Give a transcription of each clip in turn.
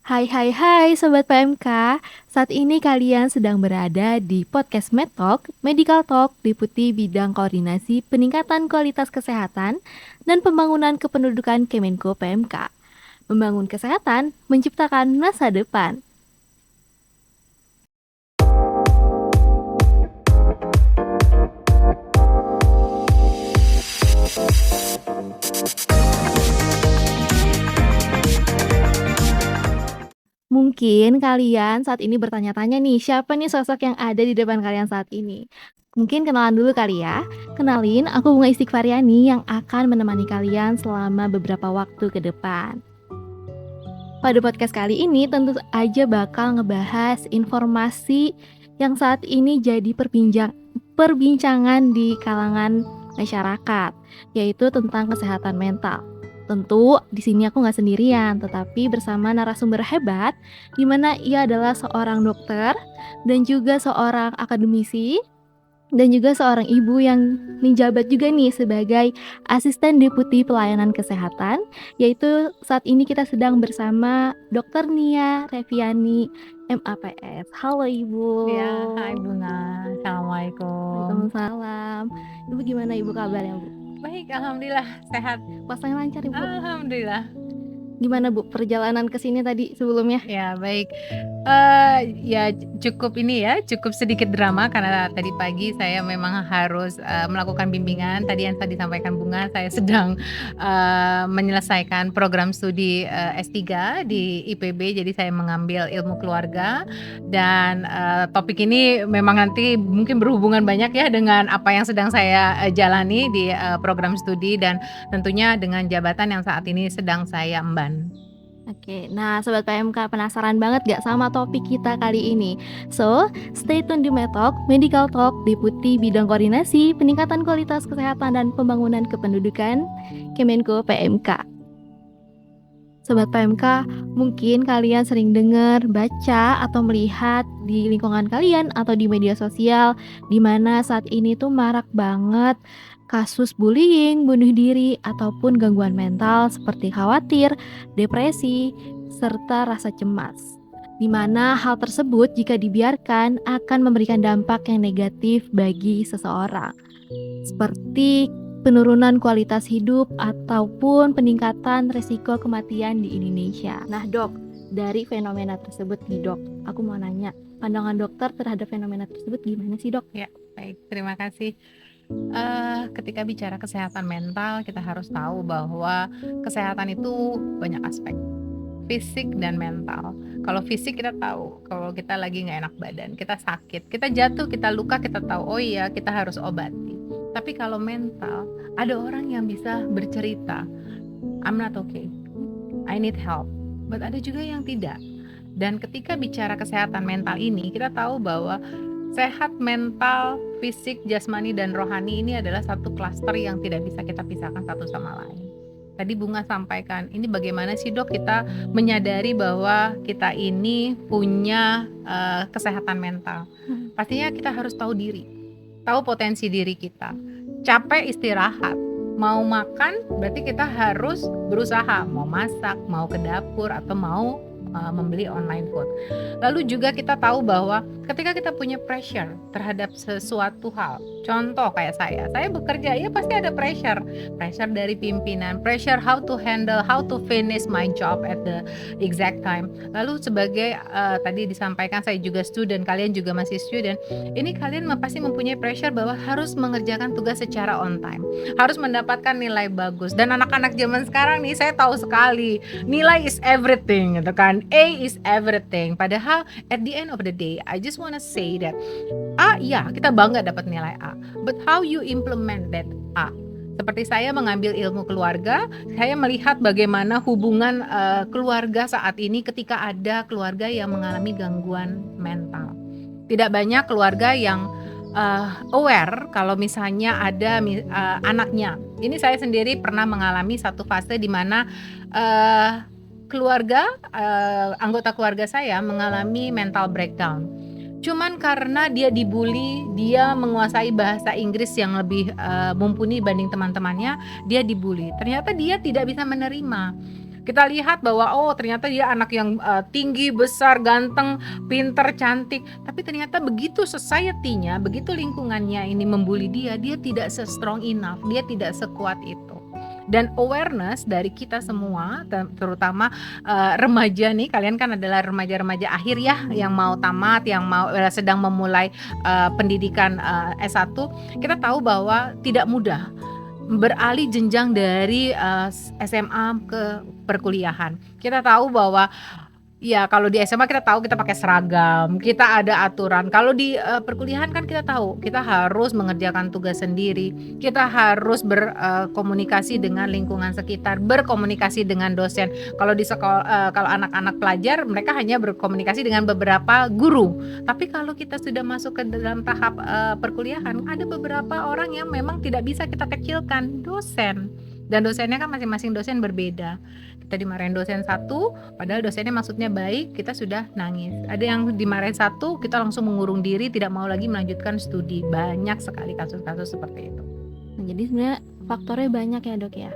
Hai hai hai Sobat PMK, saat ini kalian sedang berada di podcast MedTalk, Medical Talk, Deputi Bidang Koordinasi Peningkatan Kualitas Kesehatan dan Pembangunan Kependudukan Kemenko PMK. Membangun kesehatan, menciptakan masa depan. Mungkin kalian saat ini bertanya-tanya nih, siapa nih sosok yang ada di depan kalian saat ini? Mungkin kenalan dulu kali ya. Kenalin, aku Bunga Istighfariani yang akan menemani kalian selama beberapa waktu ke depan. Pada podcast kali ini tentu aja bakal ngebahas informasi yang saat ini jadi perbincangan di kalangan masyarakat, yaitu tentang kesehatan mental. Tentu di sini aku nggak sendirian, tetapi bersama narasumber hebat, di mana ia adalah seorang dokter dan juga seorang akademisi dan juga seorang ibu yang menjabat juga nih sebagai asisten deputi pelayanan kesehatan, yaitu saat ini kita sedang bersama Dr. Nia Reviani MAPS. Halo Ibu. Ya, hai Bunga. Assalamualaikum. Waalaikumsalam. Ibu gimana Ibu kabarnya Bu? Baik, alhamdulillah sehat. Puasanya lancar Ibu? Alhamdulillah. Gimana Bu perjalanan ke sini tadi sebelumnya? Ya, baik. Ya cukup ini ya, cukup sedikit drama karena tadi pagi saya memang harus melakukan bimbingan. Tadi yang tadi disampaikan Bunga, saya sedang menyelesaikan program studi S3 di IPB, jadi saya mengambil ilmu keluarga dan topik ini memang nanti mungkin berhubungan banyak ya dengan apa yang sedang saya jalani di program studi dan tentunya dengan jabatan yang saat ini sedang saya emban. Oke, nah Sobat PMK penasaran banget gak sama topik kita kali ini? So, stay tune di MedTalk, Medical Talk, Deputi Bidang Koordinasi, Peningkatan Kualitas Kesehatan dan Pembangunan Kependudukan, Kemenko PMK. Sobat PMK, mungkin kalian sering dengar, baca, atau melihat di lingkungan kalian atau di media sosial, di mana saat ini tuh marak banget kasus bullying, bunuh diri, ataupun gangguan mental seperti khawatir, depresi, serta rasa cemas. Di mana hal tersebut jika dibiarkan akan memberikan dampak yang negatif bagi seseorang. Seperti penurunan kualitas hidup ataupun peningkatan resiko kematian di Indonesia. Nah dok, dari fenomena tersebut nih dok, aku mau nanya, pandangan dokter terhadap fenomena tersebut gimana sih dok? Ya, baik, terima kasih. Ketika bicara kesehatan mental, kita harus tahu bahwa kesehatan itu banyak aspek, fisik dan mental. Kalau fisik kita tahu, kalau kita lagi nggak enak badan, kita sakit, kita jatuh, kita luka, kita tahu, oh iya kita harus obati. Tapi kalau mental, ada orang yang bisa bercerita, I'm not okay, I need help. But ada juga yang tidak. Dan ketika bicara kesehatan mental ini, kita tahu bahwa sehat mental, fisik, jasmani, dan rohani ini adalah satu klaster yang tidak bisa kita pisahkan satu sama lain. Tadi Bunga sampaikan, ini bagaimana sih dok kita menyadari bahwa kita ini punya kesehatan mental. Pastinya kita harus tahu diri, tahu potensi diri kita. Capek istirahat, mau makan berarti kita harus berusaha, mau masak, mau ke dapur, atau mau membeli online food. Lalu juga kita tahu bahwa ketika kita punya pressure terhadap sesuatu hal, contoh kayak saya bekerja, ya pasti ada pressure dari pimpinan, pressure how to handle, how to finish my job at the exact time. Lalu sebagai tadi disampaikan saya juga student, kalian juga masih student, ini kalian pasti mempunyai pressure bahwa harus mengerjakan tugas secara on time, harus mendapatkan nilai bagus. Dan anak-anak zaman sekarang nih, saya tahu sekali nilai is everything gitu kan, A is everything. Padahal at the end of the day, I just wanna say that A, ya kita bangga dapat nilai A, but how you implement that A? Seperti saya mengambil ilmu keluarga, saya melihat bagaimana hubungan keluarga saat ini ketika ada keluarga yang mengalami gangguan mental. Tidak banyak keluarga yang aware kalau misalnya ada anaknya. Ini saya sendiri pernah mengalami satu fase di mana anggota keluarga saya mengalami mental breakdown. Cuman karena dia dibully, dia menguasai bahasa Inggris yang lebih mumpuni dibanding teman-temannya, dia dibully. Ternyata dia tidak bisa menerima. Kita lihat bahwa ternyata dia anak yang tinggi, besar, ganteng, pinter, cantik, tapi ternyata begitu society-nya, begitu lingkungannya ini membuli dia tidak se-strong enough, dia tidak sekuat itu. Dan awareness dari kita semua, terutama remaja nih, kalian kan adalah remaja-remaja akhir ya, yang mau tamat, yang mau sedang memulai pendidikan S1. Kita tahu bahwa tidak mudah beralih jenjang dari SMA ke perkuliahan. Kita tahu bahwa ya kalau di SMA kita tahu kita pakai seragam, kita ada aturan. Kalau di perkuliahan kan kita tahu kita harus mengerjakan tugas sendiri, kita harus berkomunikasi dengan lingkungan sekitar, berkomunikasi dengan dosen. Kalau di sekolah, kalau anak-anak pelajar mereka hanya berkomunikasi dengan beberapa guru. Tapi kalau kita sudah masuk ke dalam tahap perkuliahan, ada beberapa orang yang memang tidak bisa kita kecilkan, dosen. Dan dosennya kan masing-masing dosen berbeda. Kita dimarahin dosen satu, padahal dosennya maksudnya baik, kita sudah nangis. Ada yang dimarahin satu, kita langsung mengurung diri, tidak mau lagi melanjutkan studi. Banyak sekali kasus-kasus seperti itu. Nah, jadi sebenarnya faktornya banyak ya dok ya.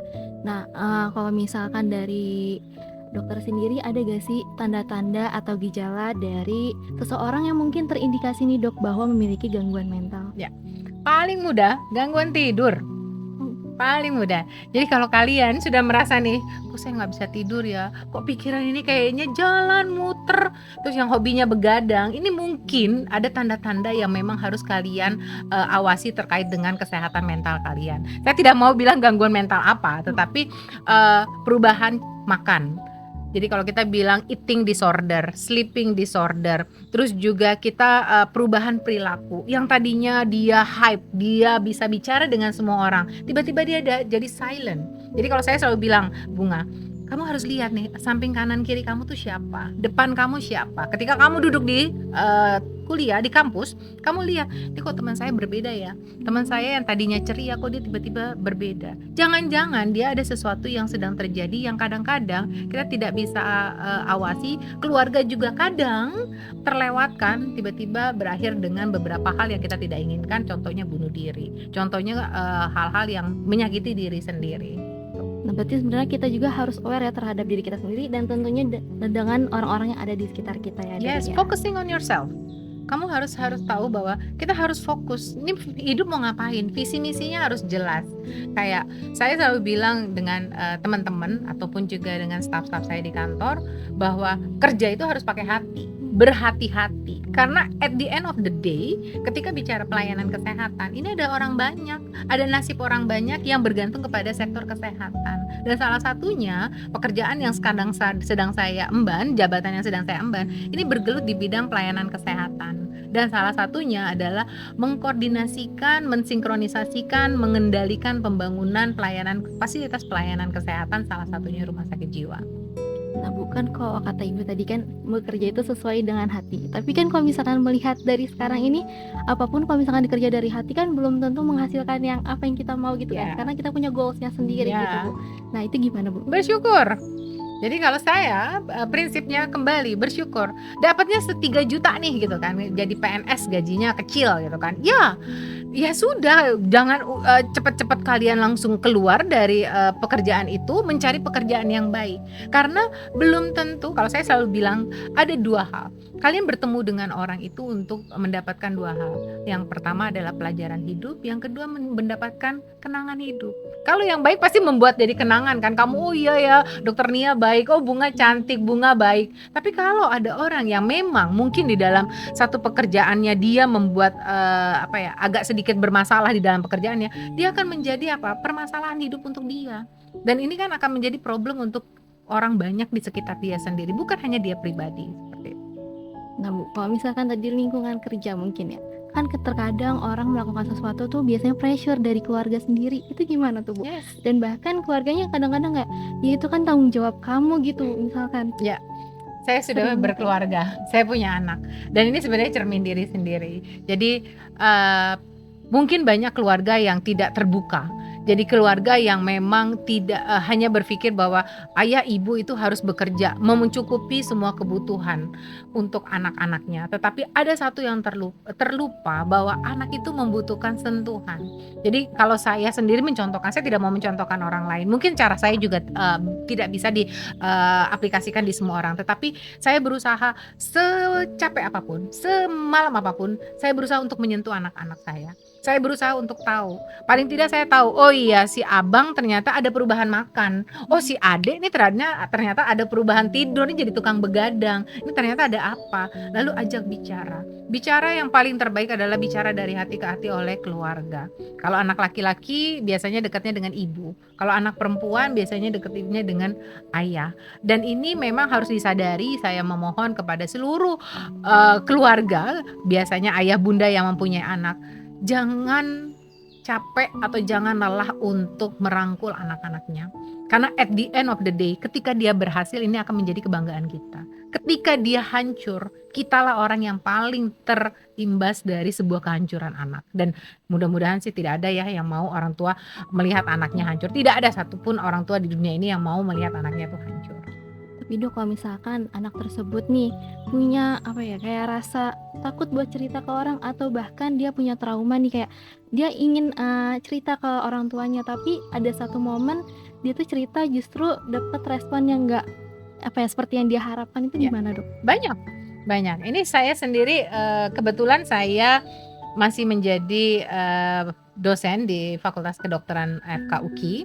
Nah kalau misalkan dari dokter sendiri ada gak sih tanda-tanda atau gejala dari seseorang yang mungkin terindikasi nih dok bahwa memiliki gangguan mental? Ya, paling mudah gangguan tidur. Paling mudah. Jadi kalau kalian sudah merasa nih, kok saya nggak bisa tidur ya, kok pikiran ini kayaknya jalan muter, terus yang hobinya begadang, ini mungkin ada tanda-tanda yang memang harus kalian awasi terkait dengan kesehatan mental kalian. Saya tidak mau bilang gangguan mental apa, tetapi perubahan makan. Jadi kalau kita bilang eating disorder, sleeping disorder, terus juga kita perubahan perilaku. Yang tadinya dia hype, dia bisa bicara dengan semua orang, tiba-tiba dia jadi silent. Jadi kalau saya selalu bilang, Bunga, kamu harus lihat nih, samping kanan kiri kamu tuh siapa, depan kamu siapa. Ketika kamu duduk di kuliah di kampus, kamu lihat, ini kok teman saya berbeda ya. Teman saya yang tadinya ceria kok dia tiba-tiba berbeda. Jangan-jangan dia ada sesuatu yang sedang terjadi yang kadang-kadang kita tidak bisa awasi. Keluarga juga kadang terlewatkan, tiba-tiba berakhir dengan beberapa hal yang kita tidak inginkan. Contohnya bunuh diri, contohnya hal-hal yang menyakiti diri sendiri. Nah, berarti sebenarnya kita juga harus aware ya terhadap diri kita sendiri dan tentunya dengan orang-orang yang ada di sekitar kita ya. Yes, focusing on yourself. Kamu harus tahu bahwa kita harus fokus. Ini hidup mau ngapain? Visi misinya harus jelas. Kayak saya selalu bilang dengan teman-teman ataupun juga dengan staf-staf saya di kantor bahwa kerja itu harus pakai hati, berhati-hati. Karena at the end of the day, ketika bicara pelayanan kesehatan, ini ada orang banyak, ada nasib orang banyak yang bergantung kepada sektor kesehatan. Dan salah satunya pekerjaan yang sedang saya emban, jabatan yang sedang saya emban, ini bergelut di bidang pelayanan kesehatan. Dan salah satunya adalah mengkoordinasikan, mensinkronisasikan, mengendalikan pembangunan fasilitas pelayanan kesehatan, salah satunya rumah sakit jiwa. Nah, bukan kok kata ibu tadi kan bekerja itu sesuai dengan hati. Tapi kan kalau misalkan melihat dari sekarang ini, apapun kalau misalkan dikerja dari hati kan belum tentu menghasilkan yang apa yang kita mau gitu kan. Karena kita punya goalsnya sendiri gitu Bu. Nah, itu gimana Bu? Bersyukur. Jadi kalau saya prinsipnya kembali bersyukur. Dapatnya 3 juta nih gitu kan. Jadi PNS gajinya kecil gitu kan. Ya sudah, jangan cepat-cepat kalian langsung keluar dari pekerjaan itu, mencari pekerjaan yang baik. Karena belum tentu, kalau saya selalu bilang ada 2 hal. Kalian bertemu dengan orang itu untuk mendapatkan 2 hal. Yang pertama adalah pelajaran hidup, yang kedua mendapatkan kenangan hidup. Kalau yang baik pasti membuat jadi kenangan kan. Kamu, oh iya ya, Dokter Nia baik, oh Bunga cantik, Bunga baik. Tapi kalau ada orang yang memang mungkin di dalam satu pekerjaannya dia membuat agak sedikit bermasalah di dalam pekerjaannya, dia akan menjadi permasalahan hidup untuk dia. Dan ini kan akan menjadi problem untuk orang banyak di sekitar dia sendiri, bukan hanya dia pribadi seperti itu. Nah Bu, kalau misalkan tadi lingkungan kerja mungkin ya, kan terkadang orang melakukan sesuatu tuh biasanya pressure dari keluarga sendiri, itu gimana tuh Bu? Yes. Dan bahkan keluarganya kadang-kadang nggak, ya itu kan tanggung jawab kamu gitu misalkan. Ya, saya sudah berkeluarga, saya punya anak, dan ini sebenarnya cermin diri sendiri. Jadi mungkin banyak keluarga yang tidak terbuka. Jadi keluarga yang memang tidak hanya berpikir bahwa ayah ibu itu harus bekerja, mencukupi semua kebutuhan untuk anak-anaknya. Tetapi ada satu yang terlupa bahwa anak itu membutuhkan sentuhan. Jadi kalau saya sendiri mencontohkan, saya tidak mau mencontohkan orang lain. Mungkin cara saya juga tidak bisa diaplikasikan di semua orang. Tetapi saya berusaha secapek apapun, semalam apapun, saya berusaha untuk menyentuh anak-anak saya. Saya berusaha untuk tahu. Paling tidak saya tahu, oh iya si abang ternyata ada perubahan makan. Oh si adek ini ternyata ada perubahan tidur, ini jadi tukang begadang. Ini ternyata ada apa. Lalu ajak bicara. Bicara yang paling terbaik adalah bicara dari hati ke hati oleh keluarga. Kalau anak laki-laki biasanya dekatnya dengan ibu. Kalau anak perempuan biasanya dekatnya dengan ayah. Dan ini memang harus disadari, saya memohon kepada seluruh keluarga, biasanya ayah bunda yang mempunyai anak, jangan capek atau jangan lelah untuk merangkul anak-anaknya. Karena at the end of the day, ketika dia berhasil, ini akan menjadi kebanggaan kita. Ketika dia hancur, kitalah orang yang paling terimbas dari sebuah kehancuran anak. Dan mudah-mudahan sih tidak ada ya yang mau orang tua melihat anaknya hancur. Tidak ada satupun orang tua di dunia ini yang mau melihat anaknya itu hancur. Tapi Dok, kalau misalkan anak tersebut nih punya kayak rasa takut buat cerita ke orang, atau bahkan dia punya trauma nih, kayak dia ingin cerita ke orang tuanya, tapi ada satu momen dia tuh cerita justru dapat respon yang enggak seperti yang dia harapkan, itu Ya. gimana Dok? Banyak. Ini saya sendiri kebetulan saya masih menjadi dosen di Fakultas Kedokteran FKUKI,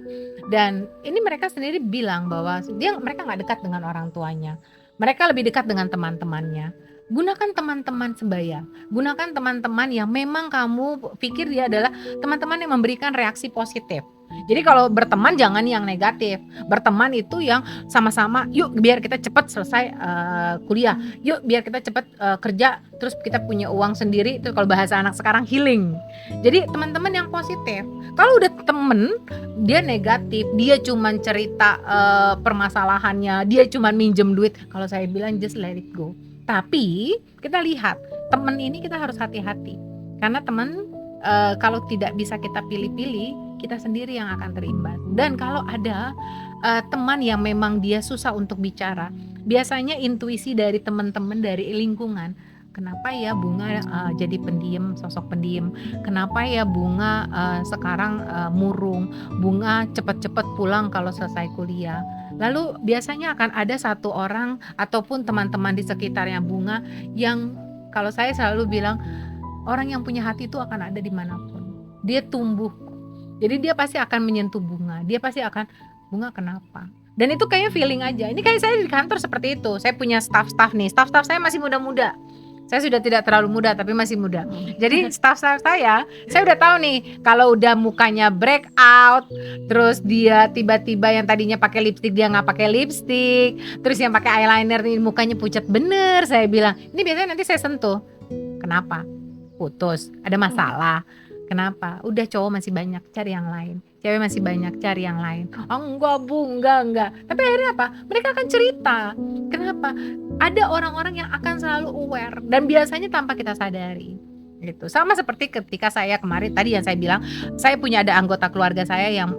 dan ini mereka sendiri bilang bahwa mereka nggak dekat dengan orang tuanya. Mereka lebih dekat dengan teman-temannya. Gunakan teman-teman sebaya. Gunakan teman-teman yang memang kamu pikir dia adalah teman-teman yang memberikan reaksi positif. Jadi kalau berteman jangan yang negatif. Berteman itu yang sama-sama, yuk biar kita cepat selesai kuliah. Yuk biar kita cepat kerja, terus kita punya uang sendiri. Itu kalau bahasa anak sekarang healing. Jadi teman-teman yang positif. Kalau udah temen dia negatif, dia cuman cerita permasalahannya, dia cuman minjem duit, kalau saya bilang just let it go. Tapi kita lihat temen ini kita harus hati-hati, karena temen kalau tidak bisa kita pilih-pilih, kita sendiri yang akan terimbas. Dan kalau ada teman yang memang dia susah untuk bicara, biasanya intuisi dari teman-teman dari lingkungan, kenapa ya Bunga jadi pendiam, sosok pendiam? Kenapa ya Bunga sekarang murung? Bunga cepet-cepet pulang kalau selesai kuliah. Lalu biasanya akan ada satu orang ataupun teman-teman di sekitarnya Bunga yang kalau saya selalu bilang, orang yang punya hati itu akan ada dimanapun. Dia tumbuh. Jadi dia pasti akan menyentuh Bunga. Dia pasti akan, Bunga kenapa? Dan itu kayak feeling aja. Ini kayak saya di kantor seperti itu. Saya punya staff-staff nih. Staff-staff saya masih muda-muda. Saya sudah tidak terlalu muda tapi masih muda. Jadi staff-staff saya udah tahu nih kalau udah mukanya breakout, terus dia tiba-tiba yang tadinya pakai lipstik dia nggak pakai lipstik, terus yang pakai eyeliner nih mukanya pucat bener. Saya bilang, ini biasanya nanti saya sentuh. Kenapa? Putus, ada masalah. Kenapa? Udah, cowok masih banyak, cari yang lain. Cewek masih banyak, cari yang lain. Oh enggak Bu, enggak. Tapi akhirnya apa? Mereka akan cerita. Kenapa? Ada orang-orang yang akan selalu aware, dan biasanya tanpa kita sadari. Gitu. Sama seperti ketika saya kemarin tadi yang saya bilang, saya punya ada anggota keluarga saya yang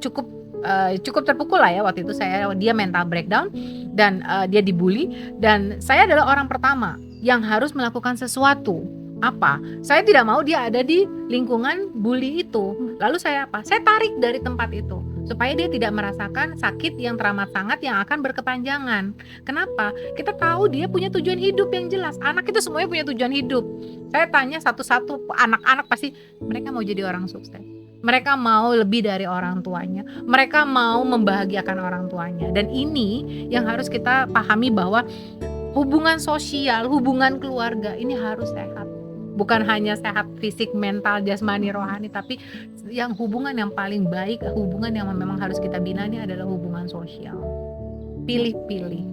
cukup terpukul lah ya waktu itu. Dia mental breakdown dan dia dibully, dan saya adalah orang pertama yang harus melakukan sesuatu. Apa? Saya tidak mau dia ada di lingkungan bully itu. Lalu saya tarik dari tempat itu supaya dia tidak merasakan sakit yang teramat sangat yang akan berkepanjangan. Kenapa? Kita tahu dia punya tujuan hidup yang jelas. Anak itu semuanya punya tujuan hidup. Saya tanya satu-satu anak-anak, pasti mereka mau jadi orang sukses. Mereka mau lebih dari orang tuanya. Mereka mau membahagiakan orang tuanya. Dan ini yang harus kita pahami, bahwa hubungan sosial, hubungan keluarga ini harus sehat. Bukan hanya sehat fisik, mental, jasmani, rohani, tapi yang hubungan yang paling baik, hubungan yang memang harus kita bina ini adalah hubungan sosial. Pilih-pilih.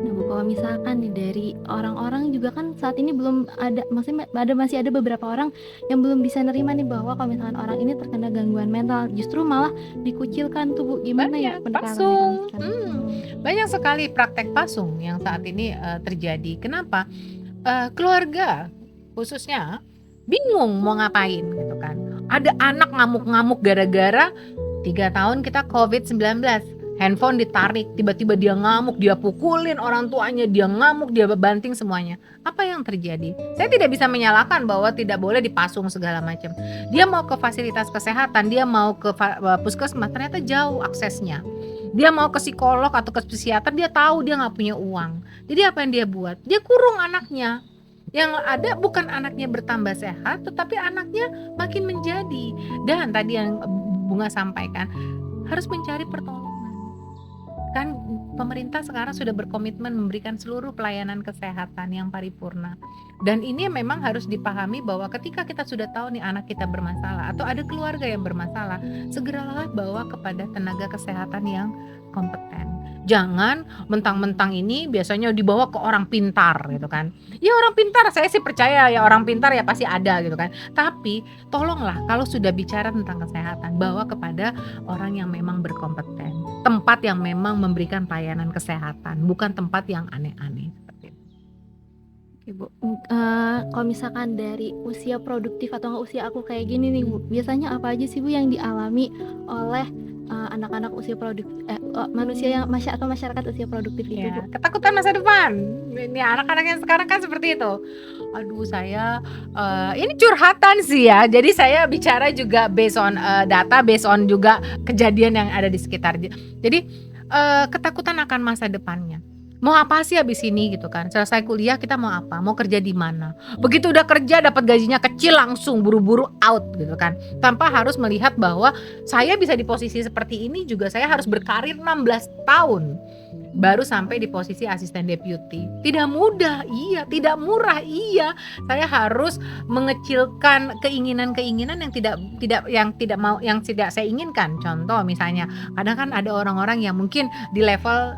Nah Bu, kalau misalkan nih dari orang-orang juga kan saat ini belum ada, maksudnya masih ada beberapa orang yang belum bisa nerima nih bahwa kalau misalkan orang ini terkena gangguan mental, justru malah dikucilkan tuh Bu. Gimana ya pasung. Banyak sekali praktek pasung yang saat ini terjadi. Kenapa? Keluarga khususnya bingung mau ngapain gitu kan. Ada anak ngamuk-ngamuk gara-gara 3 tahun kita COVID-19. Handphone ditarik, tiba-tiba dia ngamuk, dia pukulin orang tuanya, dia ngamuk, dia banting semuanya. Apa yang terjadi? Saya tidak bisa menyalahkan bahwa tidak boleh dipasung segala macam. Dia mau ke fasilitas kesehatan, dia mau ke puskesmas, ternyata jauh aksesnya. Dia mau ke psikolog atau ke psikiater, dia tahu dia nggak punya uang. Jadi apa yang dia buat? Dia kurung anaknya. Yang ada bukan anaknya bertambah sehat, tetapi anaknya makin menjadi. Dan tadi yang Bunga sampaikan, harus mencari pertolongan. Kan pemerintah sekarang sudah berkomitmen memberikan seluruh pelayanan kesehatan yang paripurna. Dan ini memang harus dipahami bahwa ketika kita sudah tahu nih anak kita bermasalah atau ada keluarga yang bermasalah, segeralah bawa kepada tenaga kesehatan yang kompeten. Jangan mentang-mentang ini biasanya dibawa ke orang pintar gitu kan. Ya orang pintar, saya sih percaya ya orang pintar ya pasti ada gitu kan. Tapi tolonglah kalau sudah bicara tentang kesehatan, bawa kepada orang yang memang berkompeten. Tempat yang memang memberikan pelayanan kesehatan, bukan tempat yang aneh-aneh seperti itu. Oke Bu, kalau misalkan dari usia produktif atau nggak usia aku kayak gini nih Bu, biasanya apa aja sih Bu yang dialami oleh anak-anak usia produktif, manusia yang atau masyarakat usia produktif itu Bu? Ya, ketakutan masa depan. Ini anak-anak yang sekarang kan seperti itu. Aduh saya ini curhatan sih ya. Jadi saya bicara juga based on data, based on juga kejadian yang ada di sekitar. Jadi ketakutan akan masa depannya. Mau apa sih habis ini gitu kan? Selesai kuliah kita mau apa? Mau kerja di mana? Begitu udah kerja dapat gajinya kecil langsung buru-buru out gitu kan. Tanpa harus melihat bahwa saya bisa di posisi seperti ini juga saya harus berkarir 16 tahun baru sampai di posisi asisten deputy. Tidak mudah, iya, tidak murah, iya. Saya harus mengecilkan keinginan-keinginan yang tidak saya inginkan. Contoh misalnya, kadang kan ada orang-orang yang mungkin di level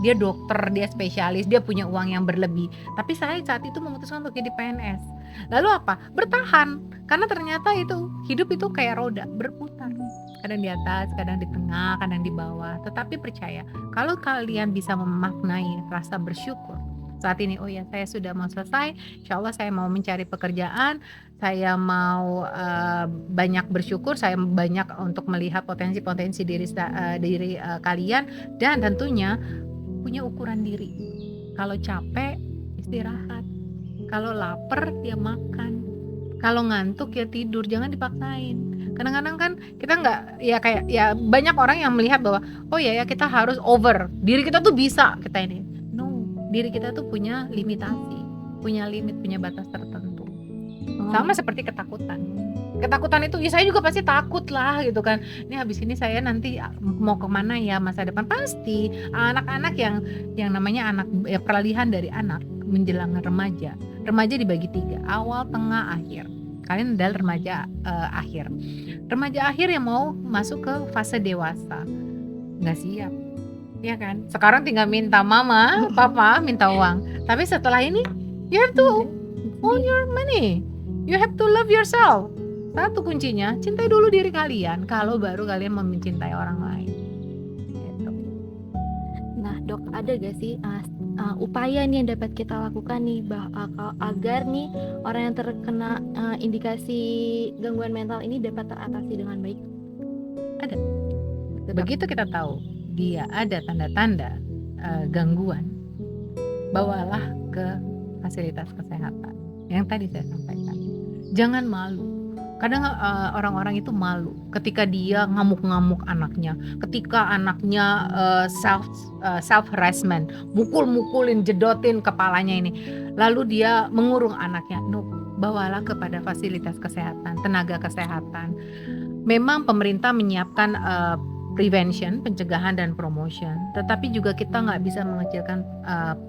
dia dokter, dia spesialis, dia punya uang yang berlebih. Tapi saya saat itu memutuskan untuk jadi PNS. Lalu apa? Bertahan. Karena ternyata itu hidup itu kayak roda, berputar. Kadang di atas, kadang di tengah, kadang di bawah. Tetapi percaya, kalau kalian bisa memaknai rasa bersyukur saat ini, oh ya saya sudah mau selesai, insya Allah saya mau mencari pekerjaan, saya mau banyak bersyukur, saya banyak untuk melihat potensi-potensi diri kalian, dan tentunya punya ukuran diri. Kalau capek istirahat, kalau lapar ya makan, kalau ngantuk ya tidur, jangan dipaksain. Kadang-kadang kan kita nggak, ya kayak ya banyak orang yang melihat bahwa oh ya kita harus over, diri kita tuh bisa kita ini. No, diri kita tuh punya limitasi, punya limit, punya batas tertentu. Sama seperti ketakutan. Ketakutan itu ya saya juga pasti takut lah gitu kan. Ini habis ini saya nanti mau kemana ya masa depan, pasti. Anak-anak yang namanya anak ya, peralihan dari anak menjelang remaja. Remaja dibagi 3, awal, tengah, akhir. Kalian adalah remaja akhir. Remaja akhir yang mau masuk ke fase dewasa, nggak siap, ya kan? Sekarang tinggal minta mama, papa, minta uang. Tapi setelah ini, you have to own your money. You have to love yourself. Satu kuncinya, cintai dulu diri kalian. Kalau baru kalian mau mencintai orang lain. Gitu. Nah dok, ada gak sih upaya nih yang dapat kita lakukan nih agar nih orang yang terkena indikasi gangguan mental ini dapat teratasi dengan baik? Ada. Begitu kita tahu dia ada tanda-tanda gangguan, bawalah ke fasilitas kesehatan yang tadi saya sampaikan. Jangan malu. Kadang orang-orang itu malu ketika dia ngamuk-ngamuk anaknya, ketika anaknya self harassment, mukul-mukulin, jedotin kepalanya ini, lalu dia mengurung anaknya. No, bawalah kepada fasilitas kesehatan, tenaga kesehatan. Memang pemerintah menyiapkan prevention, pencegahan dan promotion, tetapi juga kita nggak bisa mengecilkan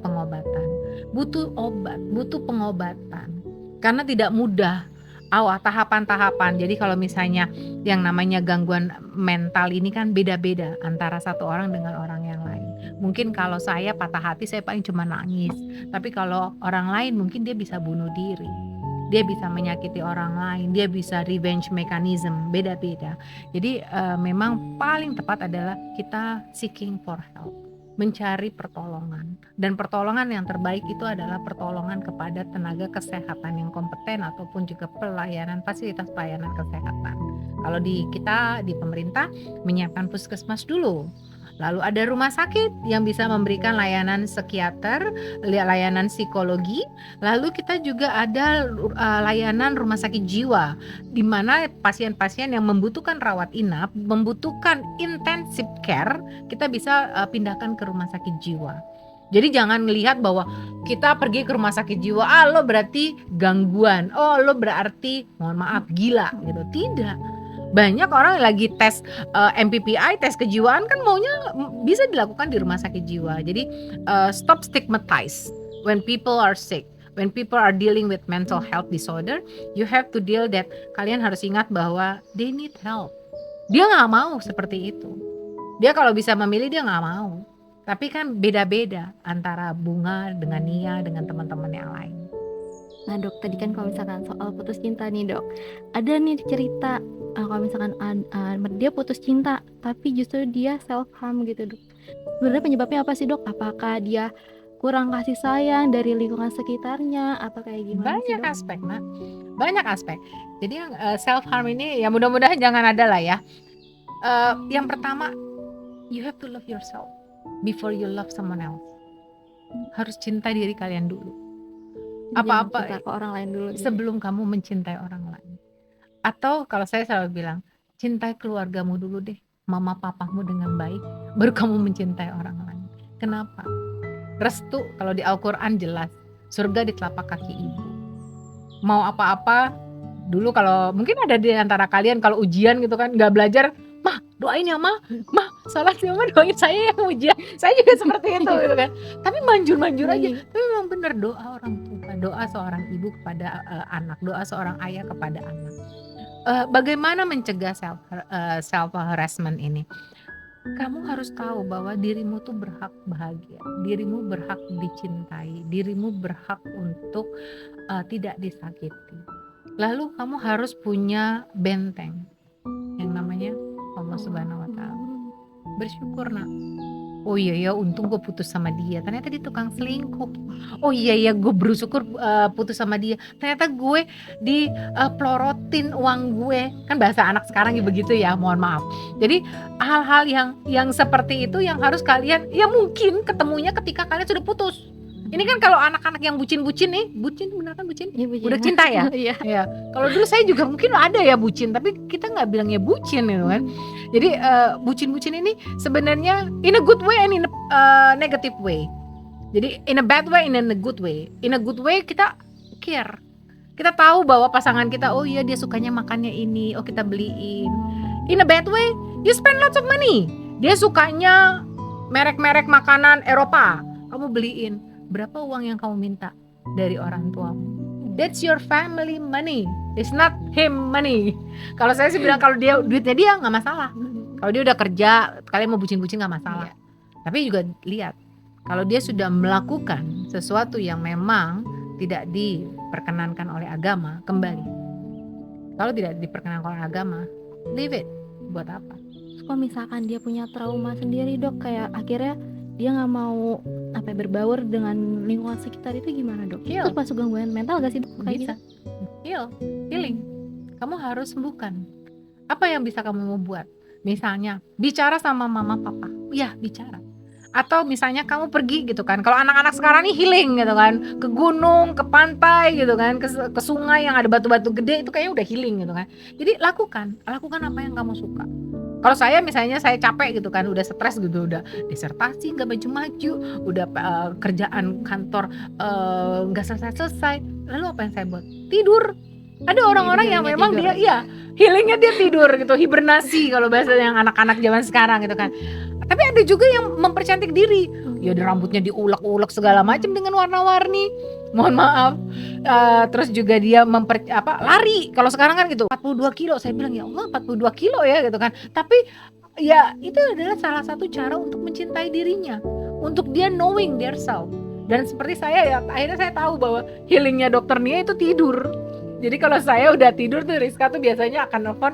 pengobatan. Butuh obat, butuh pengobatan, karena tidak mudah. Tahapan-tahapan. Jadi kalau misalnya yang namanya gangguan mental ini kan beda-beda antara satu orang dengan orang yang lain. Mungkin kalau saya patah hati saya paling cuma nangis, tapi kalau orang lain mungkin dia bisa bunuh diri, dia bisa menyakiti orang lain, dia bisa revenge mechanism, beda-beda. Jadi memang paling tepat adalah kita seeking for help, mencari pertolongan. Dan pertolongan yang terbaik itu adalah pertolongan kepada tenaga kesehatan yang kompeten ataupun juga pelayanan, fasilitas pelayanan kesehatan. Kalau di kita di pemerintah menyiapkan puskesmas dulu. Lalu ada rumah sakit yang bisa memberikan layanan psikiater, layanan psikologi. Lalu kita juga ada layanan rumah sakit jiwa, di mana pasien-pasien yang membutuhkan rawat inap, membutuhkan intensive care, kita bisa pindahkan ke rumah sakit jiwa. Jadi jangan melihat bahwa kita pergi ke rumah sakit jiwa, lo berarti gangguan, lo berarti mohon maaf gila gitu. Tidak. Banyak orang yang lagi tes MPPI, tes kejiwaan kan maunya bisa dilakukan di rumah sakit jiwa. Jadi stop stigmatize when people are sick. When people are dealing with mental health disorder, you have to deal that kalian harus ingat bahwa they need help. Dia nggak mau seperti itu. Dia kalau bisa memilih dia nggak mau. Tapi kan beda-beda antara Bunga dengan Nia dengan teman-teman yang lain. Nah dok, tadi kan kalau misalkan soal putus cinta nih dok, ada nih cerita kalau misalkan dia putus cinta tapi justru dia self harm gitu dok. Sebenarnya penyebabnya apa sih dok? Apakah dia kurang kasih sayang dari lingkungan sekitarnya atau kayak gimana sih Banyak dok? aspek, Nak. Banyak aspek. Jadi yang self harm ini ya mudah-mudahan jangan ada lah ya. Yang pertama, you have to love yourself before you love someone else. Harus cinta diri kalian dulu. Apa-apa Jangan cinta ke orang lain dulu gitu. sebelum kamu mencintai orang lain. Atau kalau saya selalu bilang, cintai keluargamu dulu deh, mama papamu dengan baik, baru kamu mencintai orang lain. Kenapa? Restu kalau di Al-Quran jelas, surga di telapak kaki ibu. Mau apa-apa, dulu kalau mungkin ada di antara kalian kalau ujian gitu kan nggak belajar, mah doain ya mah salat ya mah doain saya yang ujian. Saya juga seperti itu gitu kan. Tapi manjur-manjur aja. Tapi memang benar doa orang tua, doa seorang ibu kepada anak, doa seorang ayah kepada anak. Bagaimana mencegah self harassment ini? Kamu harus tahu bahwa dirimu tuh berhak bahagia, dirimu berhak dicintai, dirimu berhak untuk tidak disakiti. Lalu kamu harus punya benteng yang namanya Allah Subhanahu wa Ta'ala. Bersyukur nak. Oh iya ya, untung gue putus sama dia. Ternyata dia tukang selingkuh. Oh iya ya, gue bersyukur putus sama dia. Ternyata gue dipelorotin uang gue. Kan bahasa anak sekarang ya begitu ya, mohon maaf. Jadi hal-hal yang seperti itu yang harus kalian, ya mungkin ketemunya ketika kalian sudah putus. Ini kan kalau anak-anak yang bucin-bucin nih, bucin benar kan bucin? Iya, bucin. Udah cinta ya? Iya. Ya. Kalau dulu saya juga mungkin ada ya bucin, tapi kita nggak bilangnya bucin gitu kan. Jadi bucin-bucin ini sebenarnya in a good way and in a negative way. Jadi in a bad way and in a good way. In a good way kita care. Kita tahu bahwa pasangan kita, oh iya dia sukanya makannya ini, oh kita beliin. In a bad way, you spend lots of money. Dia sukanya merek-merek makanan Eropa, kamu beliin. Berapa uang yang kamu minta dari orang tuamu? That's your family money. It's not him money. Kalau saya sih bilang kalau dia duitnya dia nggak masalah. Kalau dia udah kerja, kalian mau bucin-bucin nggak masalah. Tapi juga lihat, kalau dia sudah melakukan sesuatu yang memang tidak diperkenankan oleh agama, kembali. Kalau tidak diperkenankan oleh agama, leave it. Buat apa? Kalau misalkan dia punya trauma sendiri dok, kayak akhirnya dia nggak mau berbaur dengan lingkungan sekitar, itu gimana dok? Heal. Itu masuk gangguan mental gak sih dok? Bisa. Healing. Kamu harus sembuhkan. Apa yang bisa kamu mau buat? Misalnya bicara sama mama papa, ya bicara. Atau misalnya kamu pergi gitu kan. Kalau anak-anak sekarang nih healing gitu kan, ke gunung, ke pantai gitu kan, ke sungai yang ada batu-batu gede, itu kayaknya udah healing gitu kan. Jadi lakukan apa yang kamu suka. Kalau saya misalnya saya capek gitu kan, udah stres gitu, udah disertasi nggak maju-maju, udah kerjaan kantor nggak selesai-selesai, lalu apa yang saya buat? Tidur. Ada orang-orang yang memang tidur. Dia healingnya dia tidur gitu, hibernasi kalau bahasa yang anak-anak zaman sekarang gitu kan. Tapi ada juga yang mempercantik diri, ya rambutnya diulek-ulek segala macam dengan warna-warni. Mohon maaf. Terus juga dia lari. Kalau sekarang kan gitu 42 kilo. Saya bilang ya Allah 42 kilo ya gitu kan. Tapi ya itu adalah salah satu cara untuk mencintai dirinya, untuk dia knowing their self. Dan seperti saya ya, akhirnya saya tahu bahwa healingnya dokter Nia itu tidur. Jadi kalau saya udah tidur tuh Rizka tuh biasanya akan nelfon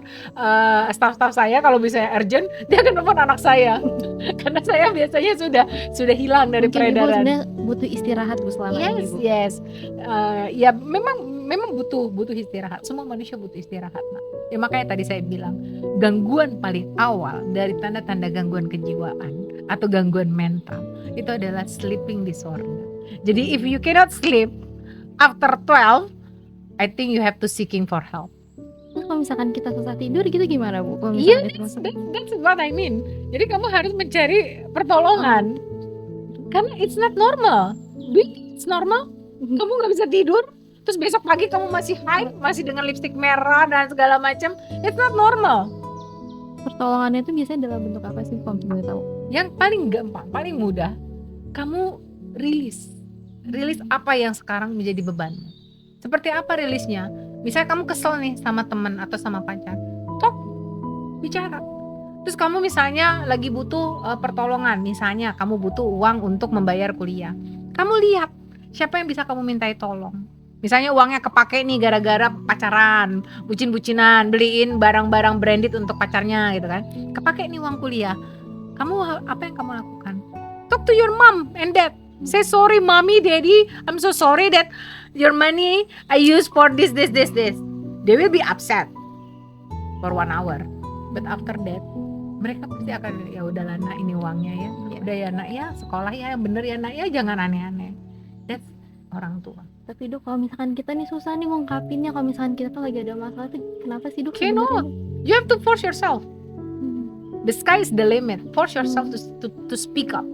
staff-staff saya, kalau misalnya urgent dia akan nelfon anak saya. Karena saya biasanya sudah hilang dari Mungkin ibu peredaran. sebenarnya butuh istirahat Bu selama ini Bu. Yes. Ya memang butuh istirahat. Semua manusia butuh istirahat. Nah, ya makanya tadi saya bilang gangguan paling awal dari tanda-tanda gangguan kejiwaan atau gangguan mental itu adalah sleeping disorder. Jadi if you cannot sleep after 12, I think you have to seeking for help. Nah, kalau misalkan kita susah tidur gitu gimana Bu? Kalau Iya, misalkan itu that's what I mean. Jadi kamu harus mencari pertolongan. Karena it's not normal. Do you think it's normal? Kamu nggak bisa tidur, terus besok pagi kamu masih high, masih dengan lipstik merah dan segala macam. It's not normal. pertolongannya itu biasanya dalam bentuk apa sih kalau boleh tahu? Yang paling gampang, paling mudah, kamu rilis apa yang sekarang menjadi beban. Seperti apa rilisnya? Misalnya kamu kesel nih sama teman atau sama pacar, bicara. Terus kamu misalnya lagi butuh pertolongan, misalnya kamu butuh uang untuk membayar kuliah. Kamu lihat siapa yang bisa kamu mintai tolong. Misalnya uangnya kepake nih gara-gara pacaran, bucin-bucinan, beliin barang-barang branded untuk pacarnya gitu kan. Kepake nih uang kuliah. Kamu apa yang kamu lakukan? Talk to your mom and dad. Say sorry mommy, daddy, I'm so sorry that your money I use for this. They will be upset for 1 hour. But after that, mereka pasti akan ya udahlah nak, ini uangnya ya. Udah ya nak ya, sekolah ya yang bener ya nak ya, jangan aneh-aneh. That's orang tua. Tapi Dok, kalau misalkan kita nih susah nih ngungkapinnya, kalau misalkan kita tuh lagi ada masalah tuh kenapa sih Dok? Cannot. You have to force yourself. The sky is the limit. Force yourself to speak up.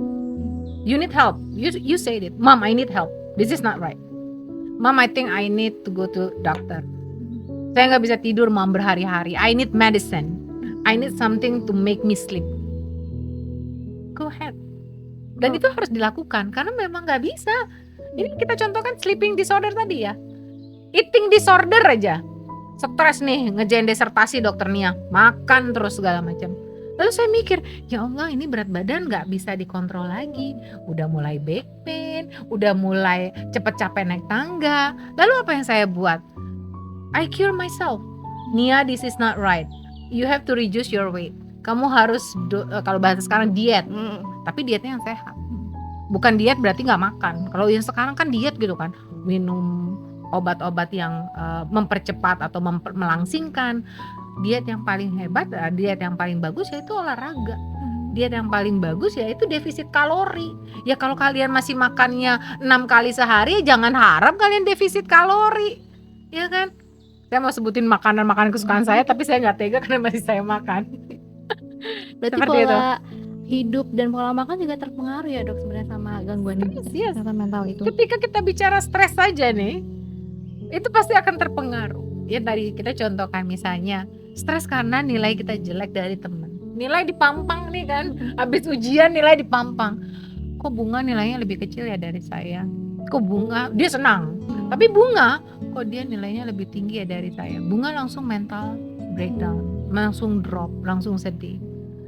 You need help. You said it. Mom, I need help. This is not right. Mom, I think I need to go to doctor. Saya nggak bisa tidur Mom berhari-hari. I need medicine. I need something to make me sleep. Go ahead. Dan itu harus dilakukan karena memang nggak bisa. Ini kita contohkan sleeping disorder tadi ya. Eating disorder aja. Stres nih ngerjain disertasi dokter Nia, makan terus segala macam. Lalu saya mikir, ya Allah ini berat badan gak bisa dikontrol lagi. Udah mulai back pain, udah mulai cepet capek naik tangga. Lalu apa yang saya buat? I cure myself. Nia, this is not right. You have to reduce your weight. Kamu harus, kalau bahasa sekarang diet. Tapi dietnya yang sehat. Bukan diet berarti gak makan. Kalau yang sekarang kan diet gitu kan, minum obat-obat yang mempercepat atau melangsingkan. Diet yang paling hebat, diet yang paling bagus yaitu olahraga. Diet yang paling bagus yaitu defisit kalori. Ya kalau kalian masih makannya 6 kali sehari, jangan harap kalian defisit kalori. Ya kan? Saya mau sebutin makanan-makanan kesukaan saya, tapi saya nggak tega karena masih saya makan. Berarti Seperti pola hidup dan pola makan juga terpengaruh ya Dok sebenarnya sama gangguan Yes. kesehatan mental itu. Ketika kita bicara stres saja nih, itu pasti akan terpengaruh. Ya tadi kita contohkan misalnya stres karena nilai kita jelek dari teman. Nilai dipampang nih kan, habis ujian nilai dipampang. Kok Bunga nilainya lebih kecil ya dari saya? Kok Bunga, dia senang. Tapi Bunga, kok dia nilainya lebih tinggi ya dari saya? Bunga langsung mental breakdown, langsung drop, langsung sedih.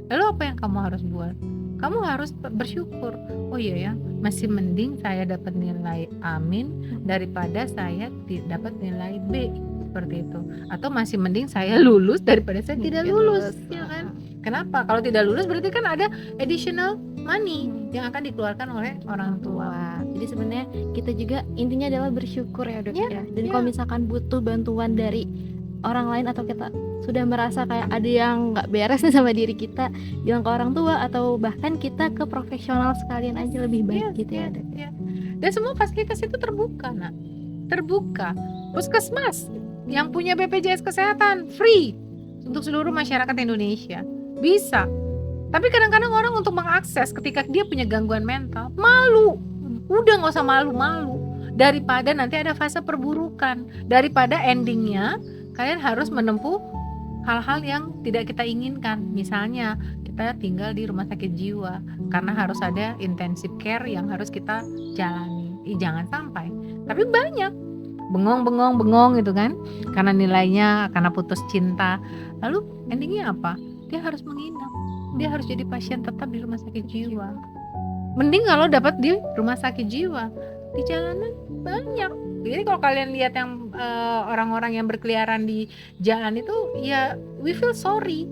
Lalu apa yang kamu harus buat? Kamu harus bersyukur. Oh iya ya, masih mending saya dapat nilai amin daripada saya dapat nilai B, seperti itu. Atau masih mending saya lulus daripada saya tidak lulus, ya kan? Kenapa? Kalau tidak lulus berarti kan ada additional money yang akan dikeluarkan oleh orang tua. Jadi sebenarnya kita juga intinya adalah bersyukur ya Dok ya. Dan kalau misalkan butuh bantuan dari orang lain atau kita sudah merasa kayak ada yang nggak beres nih sama diri kita, bilang ke orang tua atau bahkan kita ke profesional sekalian aja lebih baik gitu ya Dok. Dan semua fasilitas itu terbuka, nak. Terbuka. Puskesmas yang punya BPJS Kesehatan free untuk seluruh masyarakat Indonesia. Bisa. Tapi kadang-kadang orang untuk mengakses ketika dia punya gangguan mental malu. Udah nggak usah malu-malu. Daripada nanti ada fase perburukan, daripada endingnya kalian harus menempuh hal-hal yang tidak kita inginkan. Misalnya kita tinggal di rumah sakit jiwa karena harus ada intensive care yang harus kita jalani. Jangan sampai. Tapi banyak bengong gitu kan, karena nilainya, karena putus cinta. Lalu endingnya apa? Dia harus menginap. Dia harus jadi pasien tetap di rumah sakit jiwa. Mending kalau dapat di rumah sakit jiwa. Di jalanan banyak Jadi kalau kalian lihat yang orang-orang yang berkeliaran di jalan itu, ya we feel sorry.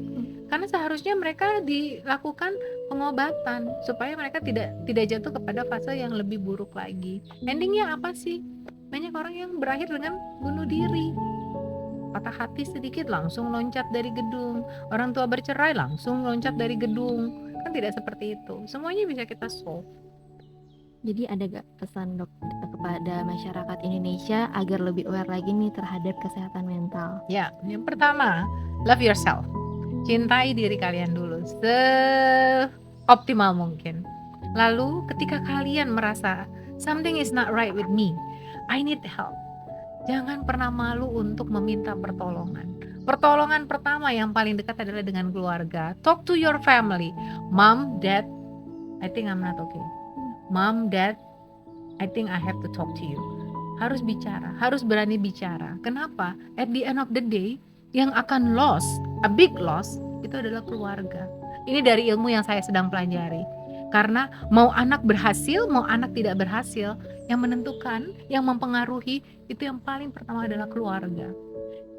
Karena seharusnya mereka dilakukan pengobatan supaya mereka tidak jatuh kepada fase yang lebih buruk lagi. Endingnya apa sih? Banyak orang yang berakhir dengan bunuh diri. Patah hati sedikit langsung loncat dari gedung. Orang tua bercerai langsung loncat dari gedung. Kan tidak seperti itu. Semuanya bisa kita solve. Jadi ada gak pesan dok kepada masyarakat Indonesia agar lebih aware lagi nih terhadap kesehatan mental? Ya, yang pertama, love yourself. Cintai diri kalian dulu seoptimal mungkin. Lalu ketika kalian merasa something is not right with me, I need help, jangan pernah malu untuk meminta pertolongan. Pertolongan pertama yang paling dekat adalah dengan keluarga. Talk to your family. Mom, Dad, I think I'm not okay. Mom, Dad, I think I have to talk to you. Harus bicara, harus berani bicara. Kenapa? At the end of the day, yang akan loss, a big loss, itu adalah keluarga. Ini dari ilmu yang saya sedang pelajari. Karena mau anak berhasil, mau anak tidak berhasil, yang menentukan, yang mempengaruhi, itu yang paling pertama adalah keluarga.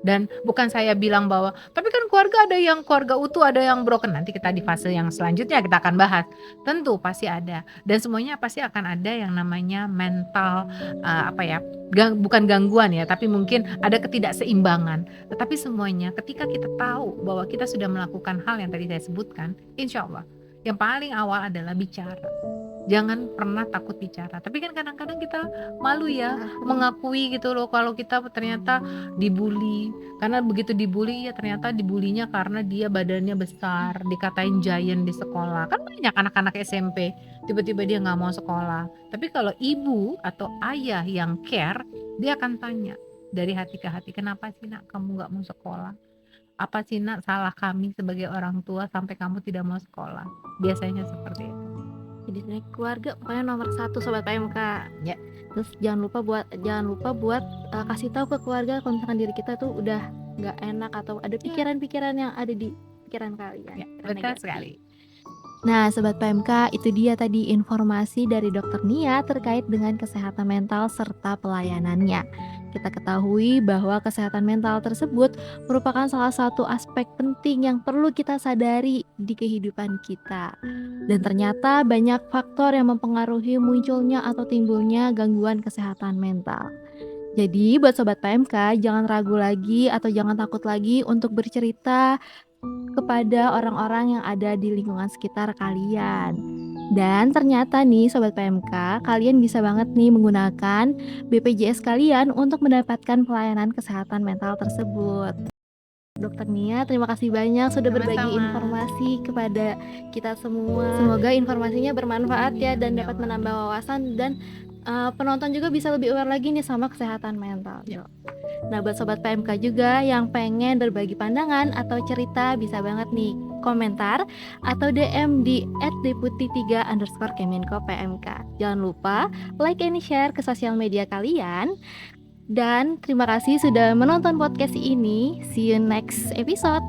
Dan bukan saya bilang bahwa, tapi kan keluarga ada yang keluarga utuh, ada yang broken. Nanti kita di fase yang selanjutnya kita akan bahas. Tentu pasti ada. Dan semuanya pasti akan ada yang namanya mental, bukan gangguan ya, tapi mungkin ada ketidakseimbangan. Tetapi semuanya ketika kita tahu bahwa kita sudah melakukan hal yang tadi saya sebutkan, insya Allah yang paling awal adalah bicara. Jangan pernah takut bicara. Tapi kan kadang-kadang kita malu ya mengakui gitu loh kalau kita ternyata dibully. Karena begitu dibully ya ternyata dibulinya karena dia badannya besar, dikatain giant di sekolah. Kan banyak anak-anak SMP tiba-tiba dia nggak mau sekolah. Tapi kalau ibu atau ayah yang care, dia akan tanya dari hati ke hati, kenapa sih nak kamu nggak mau sekolah? Apa sih nak salah kami sebagai orang tua sampai kamu tidak mau sekolah? Biasanya seperti itu. Jadi sebenarnya keluarga pokoknya nomor satu sobat PMK. Ya. Terus jangan lupa buat kasih tahu ke keluarga kalau misalkan diri kita tuh udah nggak enak atau ada pikiran-pikiran yang ada di pikiran kalian. Ya, betul sekali. Nah, Sobat PMK, itu dia tadi informasi dari Dokter Nia terkait dengan kesehatan mental serta pelayanannya. Kita ketahui bahwa kesehatan mental tersebut merupakan salah satu aspek penting yang perlu kita sadari di kehidupan kita. Dan ternyata banyak faktor yang mempengaruhi munculnya atau timbulnya gangguan kesehatan mental. Jadi buat Sobat PMK, jangan ragu lagi atau jangan takut lagi untuk bercerita kepada orang-orang yang ada di lingkungan sekitar kalian. Dan ternyata nih Sobat PMK, kalian bisa banget nih menggunakan BPJS kalian untuk mendapatkan pelayanan kesehatan mental tersebut. Dokter Nia, terima kasih banyak sudah berbagi informasi kepada kita semua. Semoga informasinya bermanfaat ya dan dapat menambah wawasan dan penonton juga bisa lebih aware lagi nih sama kesehatan mental. Nah buat Sobat PMK juga yang pengen berbagi pandangan atau cerita bisa banget nih komentar atau DM di @deputi3_kemenko_pmk. Jangan lupa like and share ke sosial media kalian. Dan terima kasih sudah menonton podcast ini. See you next episode.